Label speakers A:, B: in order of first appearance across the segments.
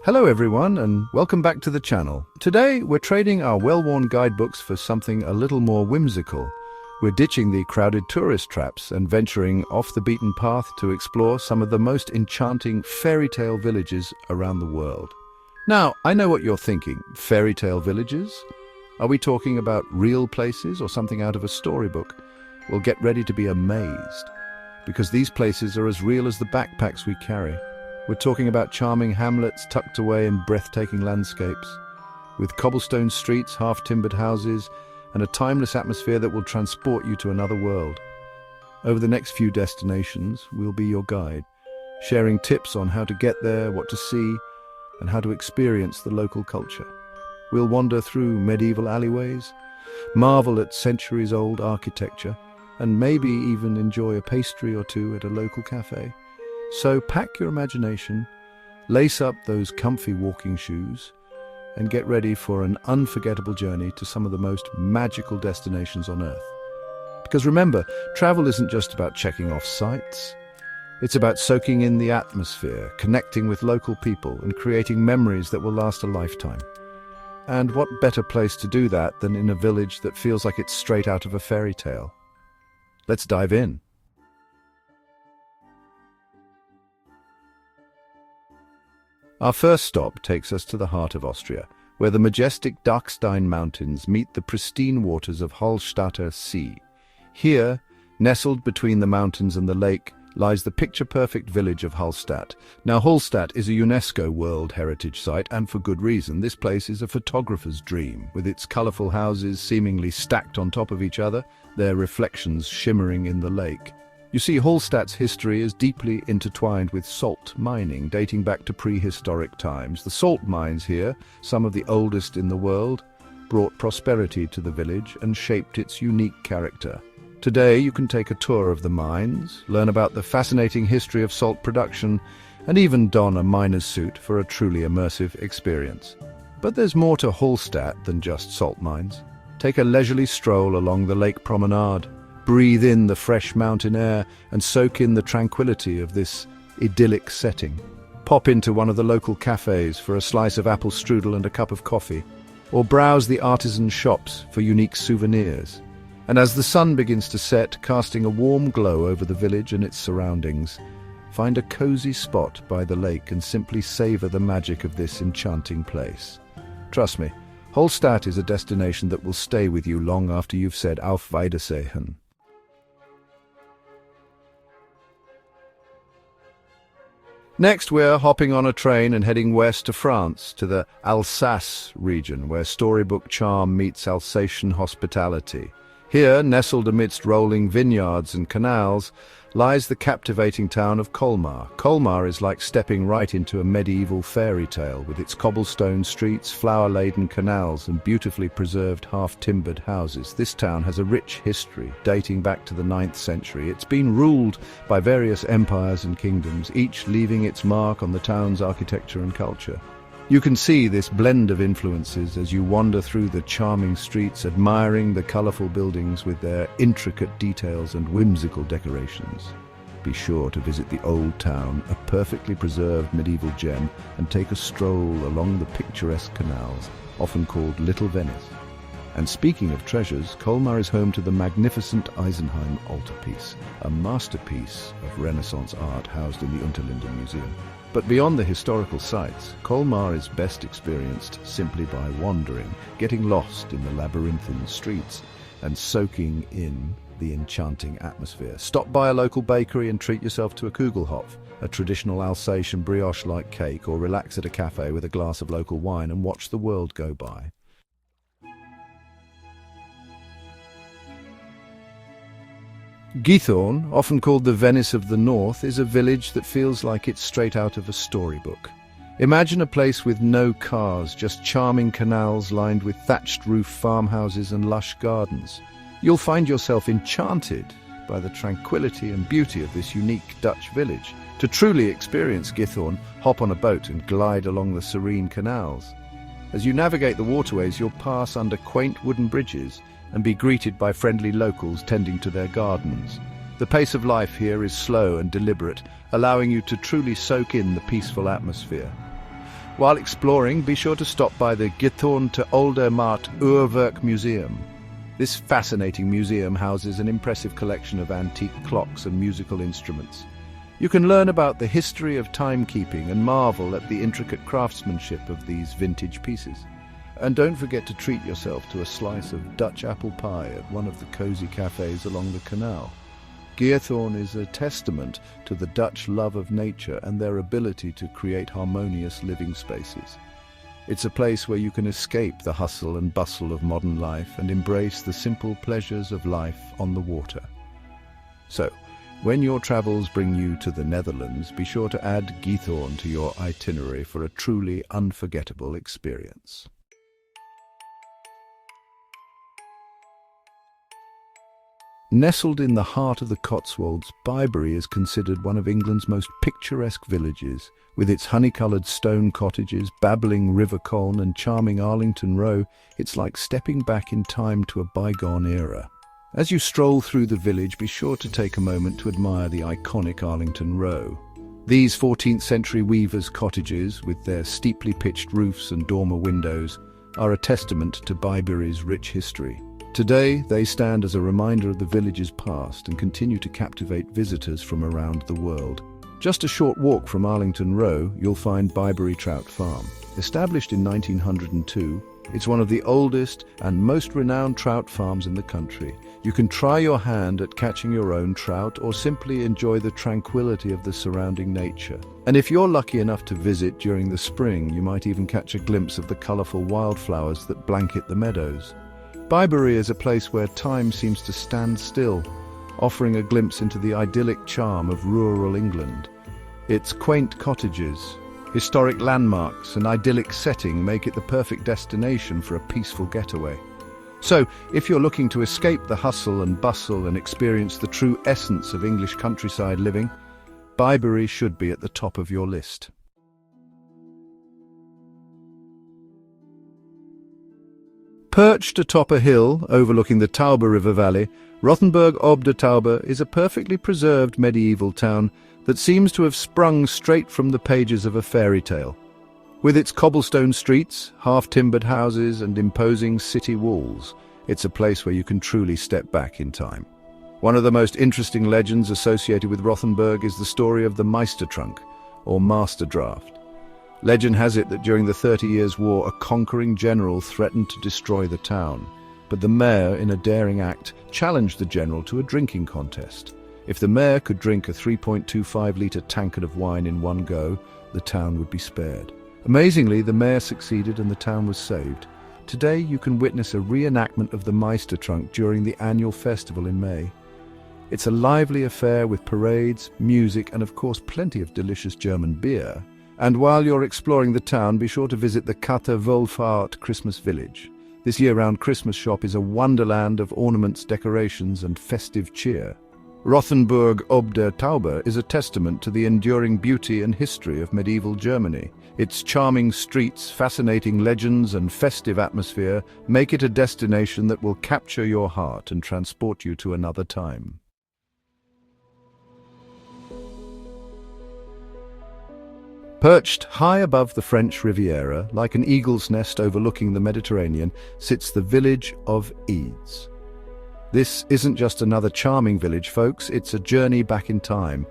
A: Hello everyone, and welcome back to the channel. Today we're trading our well-worn guidebooks for something a little more whimsical. We're ditching the crowded tourist traps and venturing off the beaten path to explore some of the most enchanting fairy tale villages around the world. Now, I know what you're thinking. Fairy tale villages? Are we talking about real places or something out of a storybook? Well, get ready to be amazed, because these places are as real as the backpacks we carry. We're talking about charming hamlets tucked away in breathtaking landscapes, with cobblestone streets, half-timbered houses, and a timeless atmosphere that will transport you to another world. Over the next few destinations, we'll be your guide, sharing tips on how to get there, what to see, and how to experience the local culture. We'll wander through medieval alleyways, marvel at centuries-old architecture, and maybe even enjoy a pastry or two at a local cafe. So pack your imagination, lace up those comfy walking shoes, and get ready for an unforgettable journey to some of the most magical destinations on Earth. Because remember, travel isn't just about checking off sights. It's about soaking in the atmosphere, connecting with local people, and creating memories that will last a lifetime. And what better place to do that than in a village that feels like it's straight out of a fairy tale? Let's dive in. Our first stop takes us to the heart of Austria, where the majestic Dachstein Mountains meet the pristine waters of Hallstatter Sea. Here, nestled between the mountains and the lake, lies the picture-perfect village of Hallstatt. Now, Hallstatt is a UNESCO World Heritage Site, and for good reason. This place is a photographer's dream, with its colourful houses seemingly stacked on top of each other, their reflections shimmering in the lake. You see, Hallstatt's history is deeply intertwined with salt mining, dating back to prehistoric times. The salt mines here, some of the oldest in the world, brought prosperity to the village and shaped its unique character. Today, you can take a tour of the mines, learn about the fascinating history of salt production, and even don a miner's suit for a truly immersive experience. But there's more to Hallstatt than just salt mines. Take a leisurely stroll along the lake promenade. Breathe in the fresh mountain air and soak in the tranquility of this idyllic setting. Pop into one of the local cafes for a slice of apple strudel and a cup of coffee, or browse the artisan shops for unique souvenirs. And as the sun begins to set, casting a warm glow over the village and its surroundings, find a cozy spot by the lake and simply savor the magic of this enchanting place. Trust me, Hallstatt is a destination that will stay with you long after you've said Auf Wiedersehen. Next, we're hopping on a train and heading west to France, to the Alsace region, where storybook charm meets Alsatian hospitality. Here, nestled amidst rolling vineyards and canals, lies the captivating town of Colmar. Colmar is like stepping right into a medieval fairy tale, with its cobblestone streets, flower-laden canals, and beautifully preserved half-timbered houses. This town has a rich history, dating back to the 9th century. It's been ruled by various empires and kingdoms, each leaving its mark on the town's architecture and culture. You can see this blend of influences as you wander through the charming streets, admiring the colourful buildings with their intricate details and whimsical decorations. Be sure to visit the Old Town, a perfectly preserved medieval gem, and take a stroll along the picturesque canals, often called Little Venice. And speaking of treasures, Colmar is home to the magnificent Eisenheim altarpiece, a masterpiece of Renaissance art housed in the Unterlinden Museum. But beyond the historical sites, Colmar is best experienced simply by wandering, getting lost in the labyrinthine streets, and soaking in the enchanting atmosphere. Stop by a local bakery and treat yourself to a Kugelhopf, a traditional Alsatian brioche-like cake, or relax at a cafe with a glass of local wine and watch the world go by. Githorn, often called the Venice of the North, is a village that feels like it's straight out of a storybook. Imagine a place with no cars, just charming canals lined with thatched roof farmhouses and lush gardens. You'll find yourself enchanted by the tranquility and beauty of this unique Dutch village. To truly experience Githorn, hop on a boat and glide along the serene canals. As you navigate the waterways, you'll pass under quaint wooden bridges and be greeted by friendly locals tending to their gardens. The pace of life here is slow and deliberate, allowing you to truly soak in the peaceful atmosphere. While exploring, be sure to stop by the Gethorn te Olde Maat Uurwerk Museum. This fascinating museum houses an impressive collection of antique clocks and musical instruments. You can learn about the history of timekeeping and marvel at the intricate craftsmanship of these vintage pieces. And don't forget to treat yourself to a slice of Dutch apple pie at one of the cozy cafes along the canal. Geerthorn is a testament to the Dutch love of nature and their ability to create harmonious living spaces. It's a place where you can escape the hustle and bustle of modern life and embrace the simple pleasures of life on the water. So, when your travels bring you to the Netherlands, be sure to add Geerthorn to your itinerary for a truly unforgettable experience. Nestled in the heart of the Cotswolds, Bibury is considered one of England's most picturesque villages. With its honey-coloured stone cottages, babbling river Colne and charming Arlington Row, it's like stepping back in time to a bygone era. As you stroll through the village, be sure to take a moment to admire the iconic Arlington Row. These 14th century weavers' cottages, with their steeply pitched roofs and dormer windows, are a testament to Bibury's rich history. Today, they stand as a reminder of the village's past and continue to captivate visitors from around the world. Just a short walk from Arlington Row, you'll find Bibury Trout Farm. Established in 1902, it's one of the oldest and most renowned trout farms in the country. You can try your hand at catching your own trout or simply enjoy the tranquility of the surrounding nature. And if you're lucky enough to visit during the spring, you might even catch a glimpse of the colourful wildflowers that blanket the meadows. Bibury is a place where time seems to stand still, offering a glimpse into the idyllic charm of rural England. Its quaint cottages, historic landmarks and idyllic setting make it the perfect destination for a peaceful getaway. So, if you're looking to escape the hustle and bustle and experience the true essence of English countryside living, Bibury should be at the top of your list. Perched atop a hill overlooking the Tauber River Valley, Rothenburg ob der Tauber is a perfectly preserved medieval town that seems to have sprung straight from the pages of a fairy tale. With its cobblestone streets, half-timbered houses and imposing city walls, it's a place where you can truly step back in time. One of the most interesting legends associated with Rothenburg is the story of the Meistertrunk, or Master Draft. Legend has it that during the 30 Years' War, a conquering general threatened to destroy the town, but the mayor, in a daring act, challenged the general to a drinking contest. If the mayor could drink a 3.25-litre tankard of wine in one go, the town would be spared. Amazingly, the mayor succeeded and the town was saved. Today, you can witness a reenactment of the Meistertrunk during the annual festival in May. It's a lively affair with parades, music, and of course plenty of delicious German beer. And while you're exploring the town, be sure to visit the Katte Wohlfahrt Christmas Village. This year-round Christmas shop is a wonderland of ornaments, decorations, and festive cheer. Rothenburg ob der Tauber is a testament to the enduring beauty and history of medieval Germany. Its charming streets, fascinating legends, and festive atmosphere make it a destination that will capture your heart and transport you to another time. Perched high above the French Riviera, like an eagle's nest overlooking the Mediterranean, sits the village of Eads. This isn't just another charming village, folks, it's a journey back in time.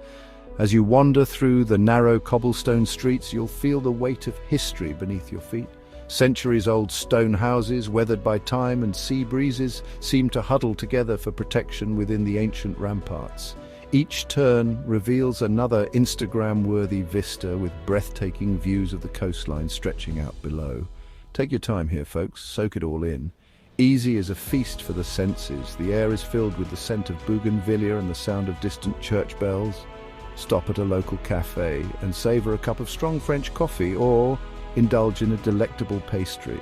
A: As you wander through the narrow cobblestone streets, you'll feel the weight of history beneath your feet. Centuries-old stone houses, weathered by time and sea breezes, seem to huddle together for protection within the ancient ramparts. Each turn reveals another Instagram-worthy vista with breathtaking views of the coastline stretching out below. Take your time here, folks. Soak it all in. Easy is a feast for the senses. The air is filled with the scent of bougainvillea and the sound of distant church bells. Stop at a local cafe and savor a cup of strong French coffee or indulge in a delectable pastry.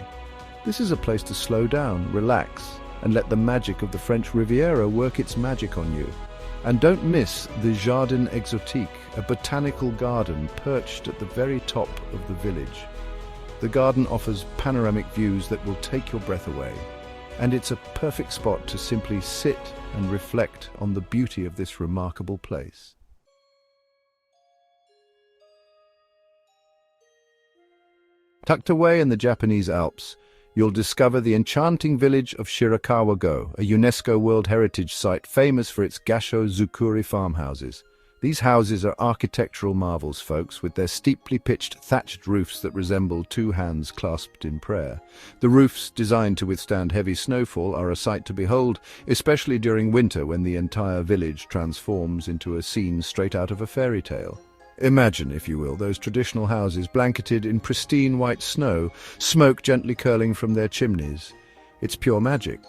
A: This is a place to slow down, relax, and let the magic of the French Riviera work its magic on you. And don't miss the Jardin Exotique, a botanical garden perched at the very top of the village. The garden offers panoramic views that will take your breath away, and it's a perfect spot to simply sit and reflect on the beauty of this remarkable place. Tucked away in the Japanese Alps, you'll discover the enchanting village of Shirakawa-go, a UNESCO World Heritage Site famous for its Gasho Zukuri farmhouses. These houses are architectural marvels, folks, with their steeply pitched thatched roofs that resemble two hands clasped in prayer. The roofs, designed to withstand heavy snowfall, are a sight to behold, especially during winter when the entire village transforms into a scene straight out of a fairy tale. Imagine, if you will, those traditional houses blanketed in pristine white snow, smoke gently curling from their chimneys. It's pure magic.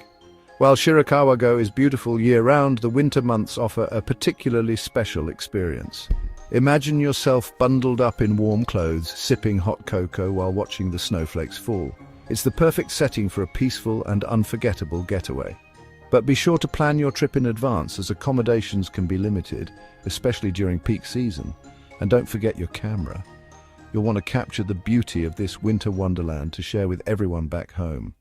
A: While Shirakawa-go is beautiful year-round, the winter months offer a particularly special experience. Imagine yourself bundled up in warm clothes, sipping hot cocoa while watching the snowflakes fall. It's the perfect setting for a peaceful and unforgettable getaway. But be sure to plan your trip in advance, as accommodations can be limited, especially during peak season. And don't forget your camera. You'll want to capture the beauty of this winter wonderland to share with everyone back home.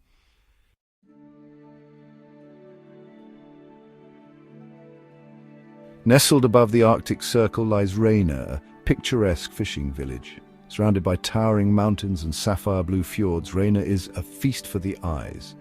A: Nestled above the Arctic Circle lies Raina, a picturesque fishing village. Surrounded by towering mountains and sapphire blue fjords, Raina is a feast for the eyes.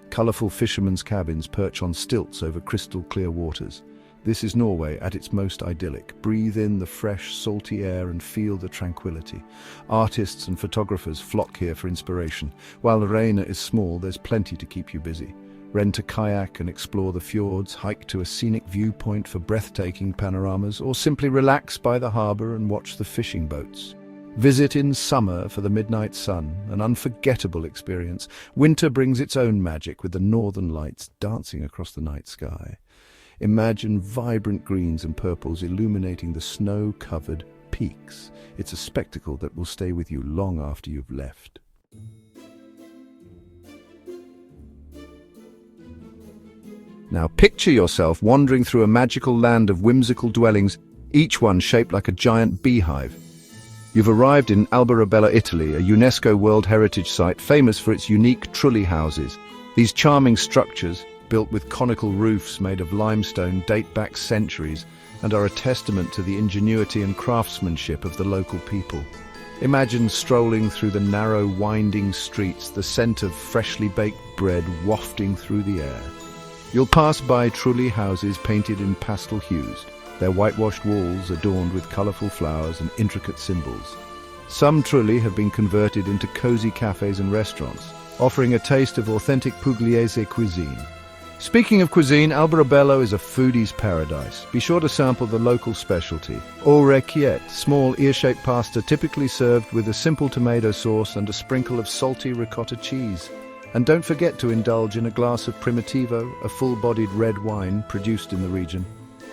A: Colourful fishermen's cabins perch on stilts over crystal clear waters. This is Norway at its most idyllic. Breathe in the fresh, salty air and feel the tranquility. Artists and photographers flock here for inspiration. While Raina is small, there's plenty to keep you busy. Rent a kayak and explore the fjords, hike to a scenic viewpoint for breathtaking panoramas, or simply relax by the harbour and watch the fishing boats. Visit in summer for the midnight sun, an unforgettable experience. Winter brings its own magic, with the northern lights dancing across the night sky. Imagine vibrant greens and purples illuminating the snow-covered peaks. It's a spectacle that will stay with you long after you've left. Now picture yourself wandering through a magical land of whimsical dwellings, each one shaped like a giant beehive. You've arrived in Alberobello, Italy, a UNESCO World Heritage Site famous for its unique Trulli houses. These charming structures, built with conical roofs made of limestone, date back centuries and are a testament to the ingenuity and craftsmanship of the local people. Imagine strolling through the narrow, winding streets, the scent of freshly baked bread wafting through the air. You'll pass by Trulli houses painted in pastel hues, their whitewashed walls adorned with colourful flowers and intricate symbols. Some Trulli have been converted into cosy cafes and restaurants, offering a taste of authentic Pugliese cuisine. Speaking of cuisine, Alberobello is a foodie's paradise. Be sure to sample the local specialty, orecchiette, small ear-shaped pasta typically served with a simple tomato sauce and a sprinkle of salty ricotta cheese. And don't forget to indulge in a glass of Primitivo, a full-bodied red wine produced in the region.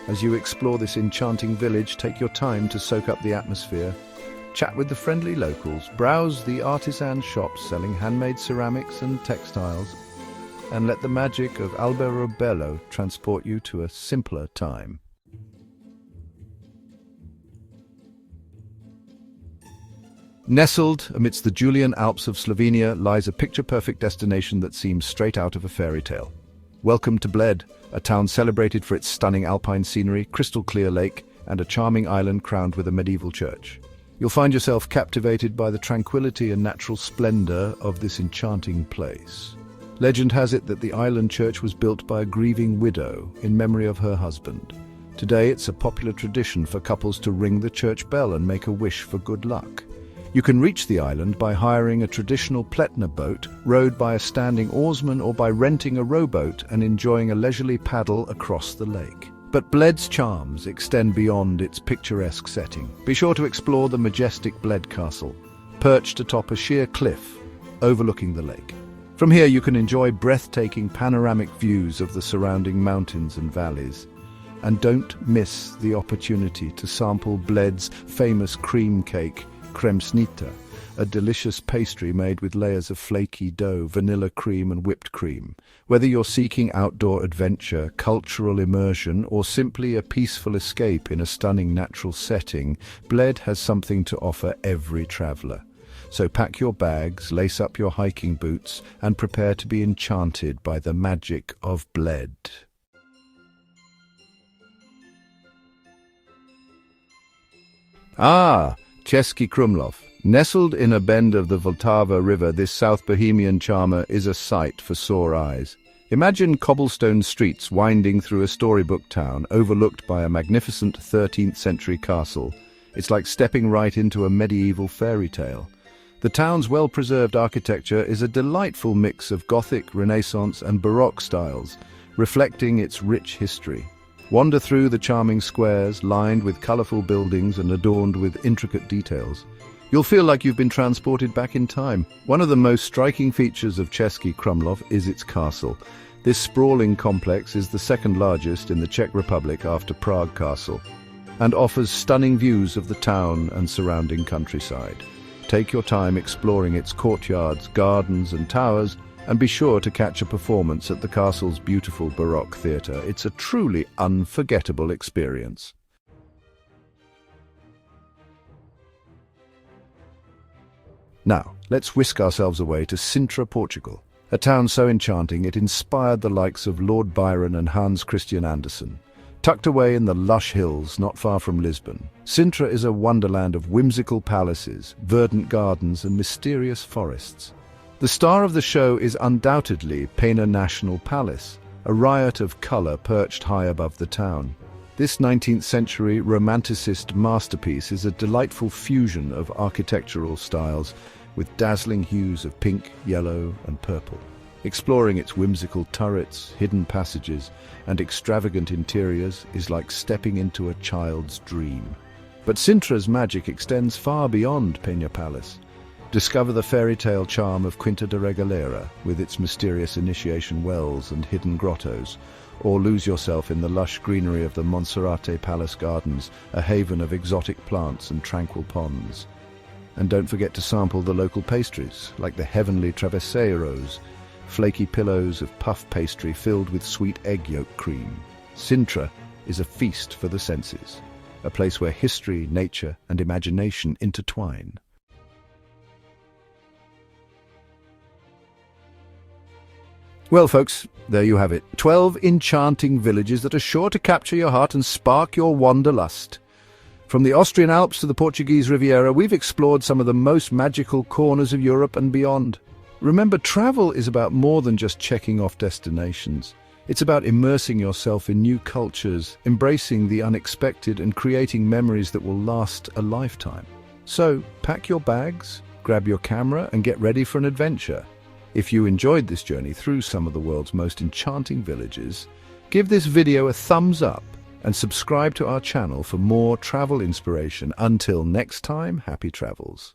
A: As you explore this enchanting village, take your time to soak up the atmosphere. Chat with the friendly locals, browse the artisan shops selling handmade ceramics and textiles, and let the magic of Alberobello transport you to a simpler time. Nestled amidst the Julian Alps of Slovenia lies a picture-perfect destination that seems straight out of a fairy tale. Welcome to Bled, a town celebrated for its stunning alpine scenery, crystal-clear lake, and a charming island crowned with a medieval church. You'll find yourself captivated by the tranquility and natural splendor of this enchanting place. Legend has it that the island church was built by a grieving widow in memory of her husband. Today, it's a popular tradition for couples to ring the church bell and make a wish for good luck. You can reach the island by hiring a traditional Pletna boat, rowed by a standing oarsman, or by renting a rowboat and enjoying a leisurely paddle across the lake. But Bled's charms extend beyond its picturesque setting. Be sure to explore the majestic Bled Castle, perched atop a sheer cliff overlooking the lake. From here you can enjoy breathtaking panoramic views of the surrounding mountains and valleys. And don't miss the opportunity to sample Bled's famous cream cake, kremsnita, a delicious pastry made with layers of flaky dough, vanilla cream and whipped cream. Whether you're seeking outdoor adventure, cultural immersion, or simply a peaceful escape in a stunning natural setting, Bled has something to offer every traveller. So pack your bags, lace up your hiking boots, and prepare to be enchanted by the magic of Bled. Ah, Český Krumlov, Nestled in a bend of the Vltava River, this South Bohemian charmer is a sight for sore eyes. Imagine cobblestone streets winding through a storybook town overlooked by a magnificent 13th century castle. It's like stepping right into a medieval fairy tale. The town's well-preserved architecture is a delightful mix of Gothic, Renaissance and Baroque styles, reflecting its rich history. Wander through the charming squares, lined with colourful buildings and adorned with intricate details. You'll feel like you've been transported back in time. One of the most striking features of Český Krumlov is its castle. This sprawling complex is the second largest in the Czech Republic after Prague Castle, and offers stunning views of the town and surrounding countryside. Take your time exploring its courtyards, gardens and towers, and be sure to catch a performance at the castle's beautiful Baroque theatre. It's a truly unforgettable experience. Now, let's whisk ourselves away to Sintra, Portugal, a town so enchanting it inspired the likes of Lord Byron and Hans Christian Andersen. Tucked away in the lush hills not far from Lisbon, Sintra is a wonderland of whimsical palaces, verdant gardens and mysterious forests. The star of the show is undoubtedly Pena National Palace, a riot of colour perched high above the town. This 19th century romanticist masterpiece is a delightful fusion of architectural styles with dazzling hues of pink, yellow and purple. Exploring its whimsical turrets, hidden passages and extravagant interiors is like stepping into a child's dream. But Sintra's magic extends far beyond Pena Palace. Discover the fairy tale charm of Quinta de Regalera with its mysterious initiation wells and hidden grottos, or lose yourself in the lush greenery of the Monserrate Palace Gardens, a haven of exotic plants and tranquil ponds. And don't forget to sample the local pastries, like the heavenly travesseiros, flaky pillows of puff pastry filled with sweet egg yolk cream. Sintra is a feast for the senses, a place where history, nature and imagination intertwine. Well, folks, there you have it. 12 enchanting villages that are sure to capture your heart and spark your wanderlust. From the Austrian Alps to the Portuguese Riviera, we've explored some of the most magical corners of Europe and beyond. Remember, travel is about more than just checking off destinations. It's about immersing yourself in new cultures, embracing the unexpected and creating memories that will last a lifetime. So, pack your bags, grab your camera and get ready for an adventure. If you enjoyed this journey through some of the world's most enchanting villages, give this video a thumbs up and subscribe to our channel for more travel inspiration. Until next time, happy travels.